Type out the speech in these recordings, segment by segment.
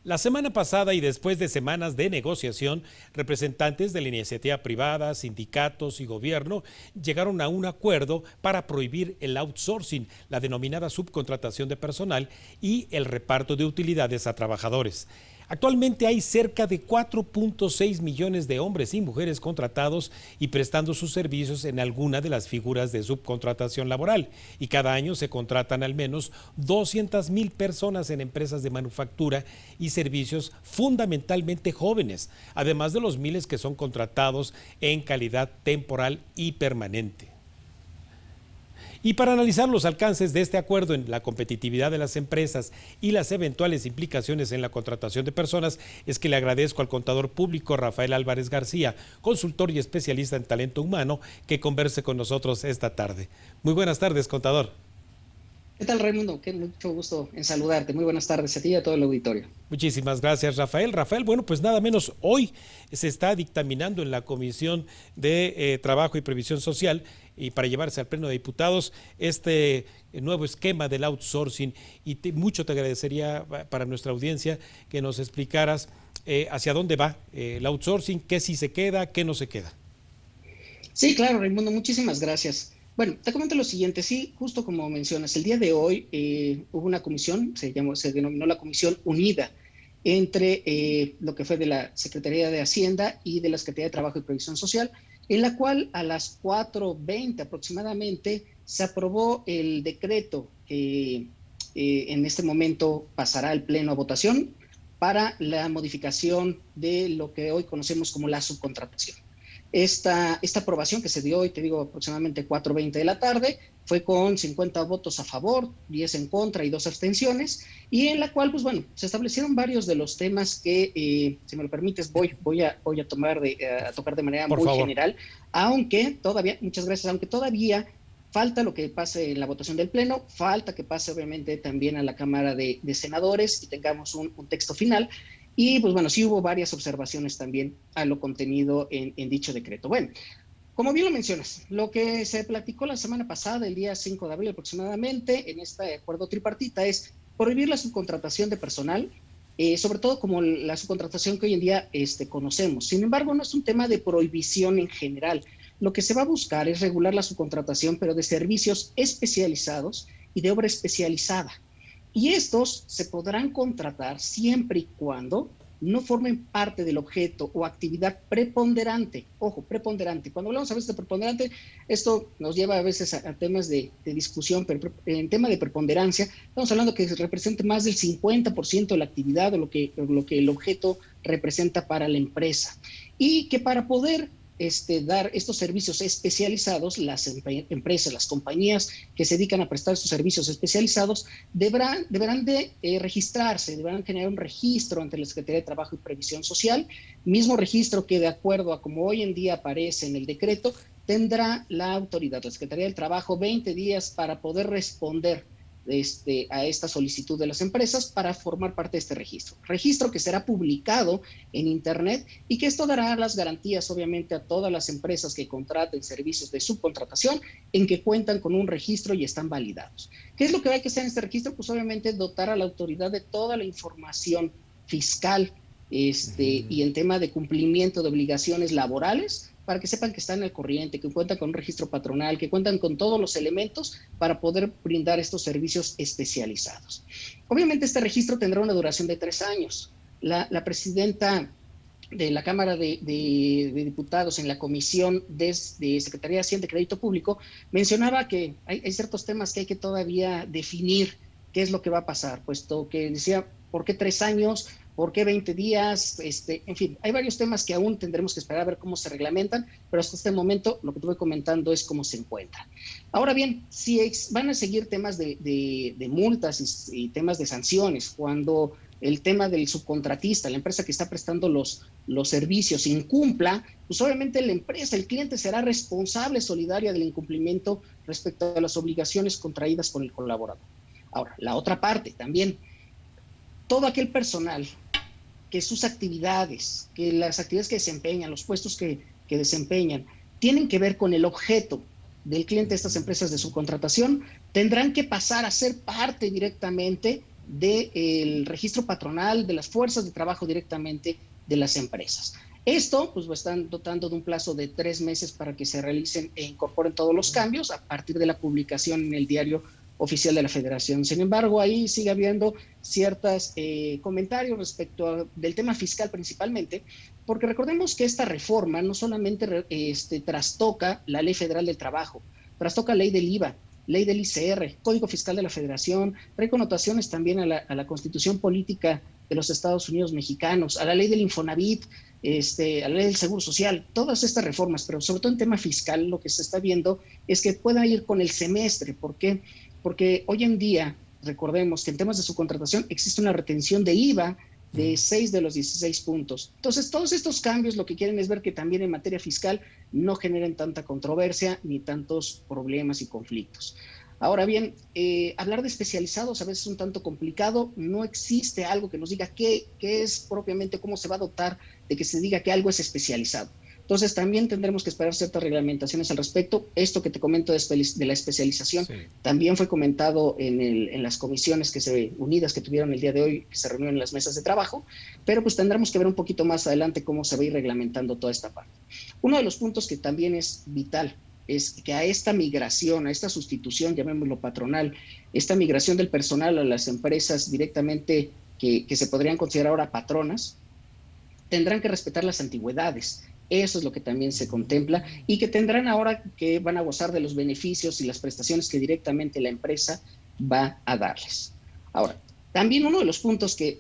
La semana pasada y después de semanas de negociación, representantes de la iniciativa privada, sindicatos y gobierno llegaron a un acuerdo para prohibir el outsourcing, la denominada subcontratación de personal y el reparto de utilidades a trabajadores. Actualmente hay cerca de 4.6 millones de hombres y mujeres contratados y prestando sus servicios en alguna de las figuras de subcontratación laboral, y cada año se contratan al menos 200,000 personas en empresas de manufactura y servicios fundamentalmente jóvenes, además de los miles que son contratados en calidad temporal y permanente. Y para analizar los alcances de este acuerdo en la competitividad de las empresas y las eventuales implicaciones en la contratación de personas, es que le agradezco al contador público Rafael Álvarez García, consultor y especialista en talento humano, que converse con nosotros esta tarde. Muy buenas tardes, contador. ¿Qué tal, Raimundo? Qué mucho gusto en saludarte. Muy buenas tardes a ti y a todo el auditorio. Muchísimas gracias, Rafael. Rafael, bueno, pues nada menos, hoy se está dictaminando en la Comisión de Trabajo y Previsión Social y para llevarse al Pleno de Diputados este nuevo esquema del outsourcing, y mucho te agradecería para nuestra audiencia que nos explicaras hacia dónde va el outsourcing, qué sí se queda, qué no se queda. Sí, claro, Raimundo, muchísimas gracias. Bueno, te comento lo siguiente, sí, justo como mencionas, el día de hoy hubo una comisión, se denominó la Comisión Unida entre lo que fue de la Secretaría de Hacienda y de la Secretaría de Trabajo y Previsión Social, en la cual a las 4:20 aproximadamente se aprobó el decreto que en este momento pasará al Pleno a votación para la modificación de lo que hoy conocemos como la subcontratación. Esta aprobación que se dio hoy, te digo, aproximadamente 4:20 de la tarde, fue con 50 votos a favor, 10 en contra y 2 abstenciones, y en la cual, pues bueno, se establecieron varios de los temas que, si me lo permites, voy a tocar de manera Por muy favor. general, aunque todavía, muchas gracias, aunque todavía falta lo que pase en la votación del Pleno, falta que pase obviamente también a la Cámara de Senadores y tengamos un texto final. Y pues bueno, sí hubo varias observaciones también a lo contenido en dicho decreto. Bueno, como bien lo mencionas, lo que se platicó la semana pasada, el día 5 de abril aproximadamente, en este acuerdo tripartita, es prohibir la subcontratación de personal, sobre todo como la subcontratación que hoy en día conocemos. Sin embargo, no es un tema de prohibición en general. Lo que se va a buscar es regular la subcontratación, pero de servicios especializados y de obra especializada. Y estos se podrán contratar siempre y cuando no formen parte del objeto o actividad preponderante. Ojo, preponderante. Cuando hablamos a veces de preponderante, esto nos lleva a veces a temas de discusión, pero en tema de preponderancia, estamos hablando que represente más del 50% de la actividad o lo que el objeto representa para la empresa. Y que para poder dar estos servicios especializados, las empresas, las compañías que se dedican a prestar estos servicios especializados deberán de registrarse, deberán generar un registro ante la Secretaría de Trabajo y Previsión Social, mismo registro que de acuerdo a como hoy en día aparece en el decreto, tendrá la autoridad, la Secretaría del Trabajo, 20 días para poder responder a esta solicitud de las empresas para formar parte de este registro que será publicado en Internet y que esto dará las garantías obviamente a todas las empresas que contraten servicios de subcontratación en que cuentan con un registro y están validados. ¿Qué es lo que hay que hacer en este registro? Pues obviamente dotar a la autoridad de toda la información fiscal y en tema de cumplimiento de obligaciones laborales para que sepan que están al corriente, que cuentan con un registro patronal, que cuentan con todos los elementos para poder brindar estos servicios especializados. Obviamente este registro tendrá una duración de 3 años. La presidenta de la Cámara de Diputados en la Comisión de Secretaría de Hacienda y Crédito Público mencionaba que hay ciertos temas que hay que todavía definir qué es lo que va a pasar, puesto que decía, ¿por qué 3 años? ¿Por qué 20 días? En fin, hay varios temas que aún tendremos que esperar a ver cómo se reglamentan, pero hasta este momento lo que te voy comentando es cómo se encuentra. Ahora bien, si van a seguir temas de multas y temas de sanciones, cuando el tema del subcontratista, la empresa que está prestando los servicios, incumpla, pues obviamente la empresa, el cliente será responsable solidaria del incumplimiento respecto a las obligaciones contraídas con el colaborador. Ahora, la otra parte también, todo aquel personal que sus actividades, que las actividades que desempeñan, los puestos que desempeñan, tienen que ver con el objeto del cliente de estas empresas de subcontratación, tendrán que pasar a ser parte directamente del registro patronal de las fuerzas de trabajo directamente de las empresas. Esto, pues, lo están dotando de un plazo de 3 meses para que se realicen e incorporen todos los cambios a partir de la publicación en el Diario Oficial de la Federación. Sin embargo, ahí sigue habiendo ciertos comentarios respecto del tema fiscal principalmente, porque recordemos que esta reforma no solamente trastoca la Ley Federal del Trabajo, trastoca la ley del IVA, ley del ICR, Código Fiscal de la Federación, trae connotaciones también a la Constitución Política de los Estados Unidos mexicanos, a la ley del Infonavit, a la ley del Seguro Social, todas estas reformas, pero sobre todo en tema fiscal lo que se está viendo es que pueda ir con el semestre. ¿Por qué? Porque hoy en día, recordemos que en temas de subcontratación existe una retención de IVA de 6 de los 16 puntos. Entonces, todos estos cambios lo que quieren es ver que también en materia fiscal no generen tanta controversia ni tantos problemas y conflictos. Ahora bien, hablar de especializados a veces es un tanto complicado, no existe algo que nos diga qué es propiamente, cómo se va a dotar de que se diga que algo es especializado. Entonces también tendremos que esperar ciertas reglamentaciones al respecto. Esto que te comento de la especialización también fue comentado en las comisiones unidas que tuvieron el día de hoy, que se reunieron en las mesas de trabajo, pero pues tendremos que ver un poquito más adelante cómo se va a ir reglamentando toda esta parte. Uno de los puntos que también es vital es que a esta migración, a esta sustitución, llamémoslo patronal, esta migración del personal a las empresas directamente que se podrían considerar ahora patronas, tendrán que respetar las antigüedades. Eso es lo que también se contempla y que tendrán ahora que van a gozar de los beneficios y las prestaciones que directamente la empresa va a darles. Ahora, también uno de los puntos que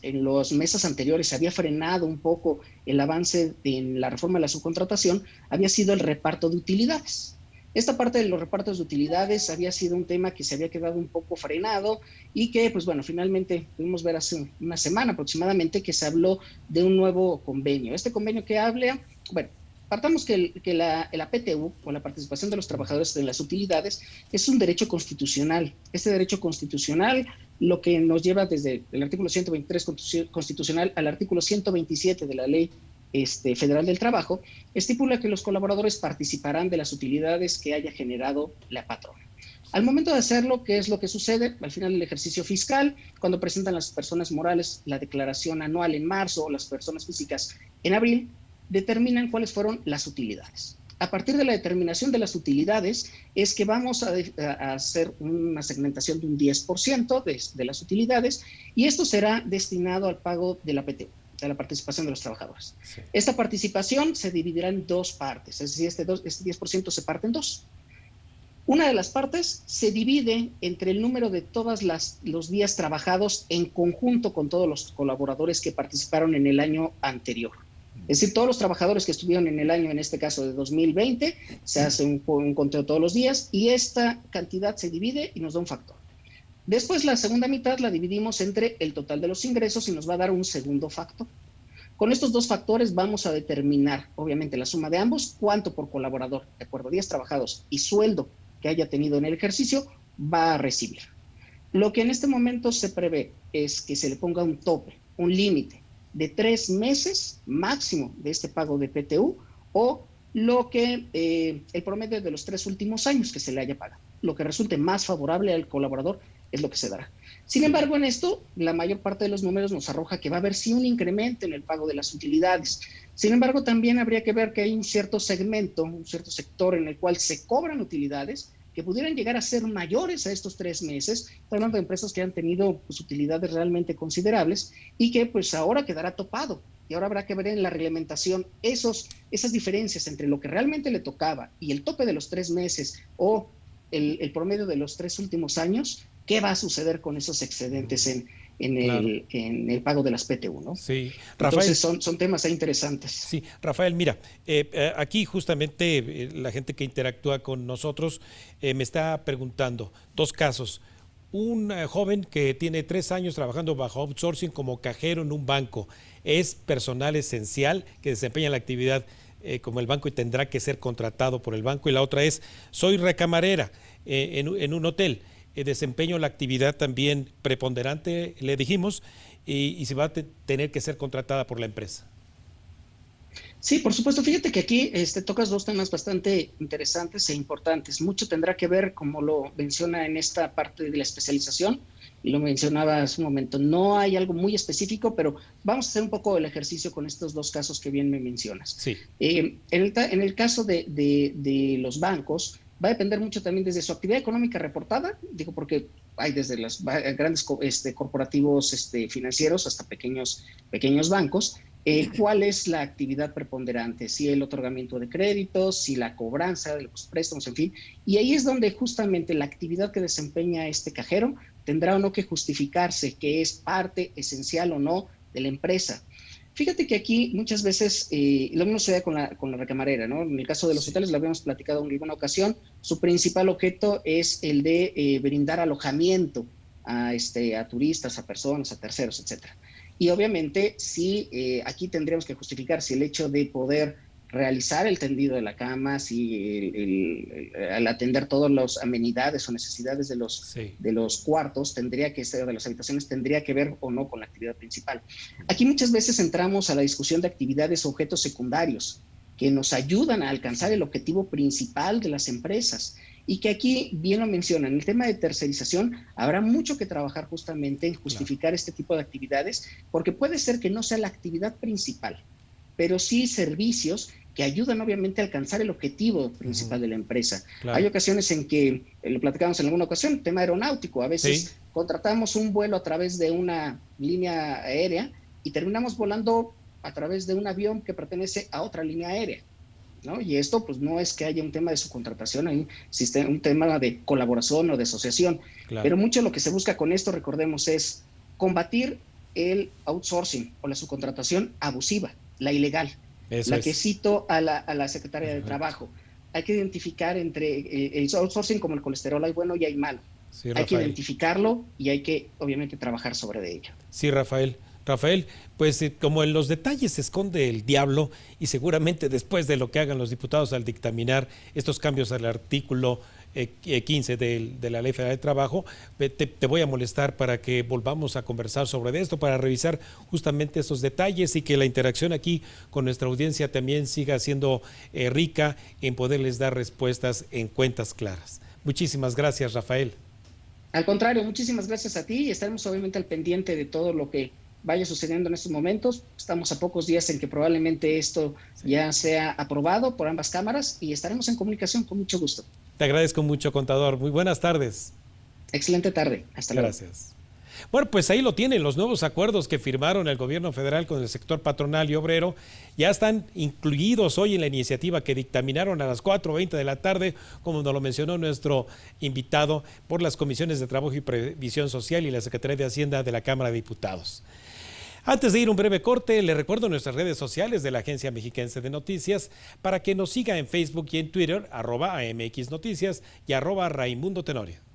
en los meses anteriores había frenado un poco el avance en la reforma de la subcontratación había sido el reparto de utilidades. Esta parte de los repartos de utilidades había sido un tema que se había quedado un poco frenado y que, pues bueno, finalmente pudimos ver hace una semana aproximadamente que se habló de un nuevo convenio. Este convenio que habla, bueno, partamos que la PTU, o la participación de los trabajadores en las utilidades, es un derecho constitucional. Este derecho constitucional lo que nos lleva desde el artículo 123 constitucional al artículo 127 de la Ley Federal del Trabajo, estipula que los colaboradores participarán de las utilidades que haya generado la patrona. Al momento de hacerlo, ¿qué es lo que sucede? Al final del ejercicio fiscal, cuando presentan las personas morales la declaración anual en marzo o las personas físicas en abril, determinan cuáles fueron las utilidades. A partir de la determinación de las utilidades es que vamos a hacer una segmentación de un 10% de las utilidades y esto será destinado al pago de la PTU, de la participación de los trabajadores. Sí. Esta participación se dividirá en dos partes, es decir, este 10% se parte en dos. Una de las partes se divide entre el número de todos los días trabajados en conjunto con todos los colaboradores que participaron en el año anterior. Es decir, todos los trabajadores que estuvieron en el año, en este caso de 2020, se hace un conteo todos los días y esta cantidad se divide y nos da un factor. Después la segunda mitad la dividimos entre el total de los ingresos y nos va a dar un segundo factor. Con estos dos factores vamos a determinar, obviamente, la suma de ambos, cuánto por colaborador, de acuerdo a días trabajados y sueldo que haya tenido en el ejercicio, va a recibir. Lo que en este momento se prevé es que se le ponga un tope, un límite de 3 meses máximo de este pago de PTU o lo que el promedio de los 3 últimos años que se le haya pagado. Lo que resulte más favorable al colaborador es lo que se dará. Sin embargo, en esto, la mayor parte de los números nos arroja que va a haber sí un incremento en el pago de las utilidades. Sin embargo, también habría que ver que hay un cierto segmento, un cierto sector en el cual se cobran utilidades que pudieran llegar a ser mayores a estos 3 meses. Estoy hablando de empresas que han tenido pues, utilidades realmente considerables y que pues ahora quedará topado. Y ahora habrá que ver en la reglamentación esas diferencias entre lo que realmente le tocaba y el tope de los 3 meses o el promedio de los 3 últimos años. ¿Qué va a suceder con esos excedentes en el pago de las PTU, ¿no? Sí, Rafael. Entonces son temas interesantes. Sí, Rafael, mira, aquí justamente la gente que interactúa con nosotros me está preguntando 2 casos. Un joven que tiene 3 años trabajando bajo outsourcing como cajero en un banco, es personal esencial que desempeña la actividad como el banco y tendrá que ser contratado por el banco. Y la otra es, soy recamarera en un hotel. Desempeño la actividad también preponderante, le dijimos, y se va a tener que ser contratada por la empresa. Sí, por supuesto. Fíjate que aquí tocas 2 temas bastante interesantes e importantes. Mucho tendrá que ver, como lo menciona en esta parte de la especialización, y lo mencionaba hace un momento, no hay algo muy específico, pero vamos a hacer un poco el ejercicio con estos dos casos que bien me mencionas. Sí. En el caso de los bancos, va a depender mucho también desde su actividad económica reportada, digo porque hay desde los grandes corporativos financieros hasta pequeños bancos, cuál es la actividad preponderante, si el otorgamiento de créditos, si la cobranza de los préstamos, en fin. Y ahí es donde justamente la actividad que desempeña este cajero tendrá o no que justificarse que es parte esencial o no de la empresa. Fíjate que aquí muchas veces, lo mismo sucede con la recamarera, ¿no? En el caso de los hoteles, lo habíamos platicado en alguna ocasión, su principal objeto es el de brindar alojamiento a turistas, a personas, a terceros, etcétera. Y obviamente, sí, aquí tendríamos que justificar si el hecho de poder realizar el tendido de la cama, si al atender todas las amenidades o necesidades de los cuartos, tendría que ser, de las habitaciones, tendría que ver o no con la actividad principal. Aquí muchas veces entramos a la discusión de actividades o objetos secundarios que nos ayudan a alcanzar el objetivo principal de las empresas. Y que aquí, bien lo mencionan, en el tema de tercerización habrá mucho que trabajar justamente en justificar este tipo de actividades, porque puede ser que no sea la actividad principal, pero sí servicios que ayudan obviamente a alcanzar el objetivo principal de la empresa. Claro. Hay ocasiones en que, lo platicamos en alguna ocasión, tema aeronáutico, a veces contratamos un vuelo a través de una línea aérea y terminamos volando a través de un avión que pertenece a otra línea aérea, ¿no? Y esto pues no es que haya un tema de subcontratación, hay un tema de colaboración o de asociación, pero mucho lo que se busca con esto, recordemos, es combatir el outsourcing o la subcontratación abusiva, la ilegal, que cito a la Secretaría de Trabajo. Hay que identificar entre el outsourcing como el colesterol, hay bueno y hay malo. Sí, hay que identificarlo y hay que obviamente trabajar sobre ello. Sí, Rafael, pues como en los detalles se esconde el diablo, y seguramente después de lo que hagan los diputados al dictaminar estos cambios al artículo 15 de la Ley Federal de Trabajo, te voy a molestar para que volvamos a conversar sobre esto, para revisar justamente estos detalles y que la interacción aquí con nuestra audiencia también siga siendo rica en poderles dar respuestas en cuentas claras. Muchísimas gracias, Rafael. Al contrario, muchísimas gracias a ti, y estaremos obviamente al pendiente de todo lo que vaya sucediendo en estos momentos. Estamos a pocos días en que probablemente esto ya sea aprobado por ambas cámaras y estaremos en comunicación con mucho gusto. Te agradezco mucho, contador. Muy buenas tardes. Excelente tarde. Hasta luego. Gracias. Bueno, pues ahí lo tienen, los nuevos acuerdos que firmaron el gobierno federal con el sector patronal y obrero ya están incluidos hoy en la iniciativa que dictaminaron a las 4:20 de la tarde, como nos lo mencionó nuestro invitado, por las comisiones de Trabajo y Previsión Social y la Secretaría de Hacienda de la Cámara de Diputados. Antes de ir un breve corte, le recuerdo nuestras redes sociales de la Agencia Mexiquense de Noticias para que nos siga en Facebook y en Twitter, @AMX Noticias y @Raimundo Tenorio.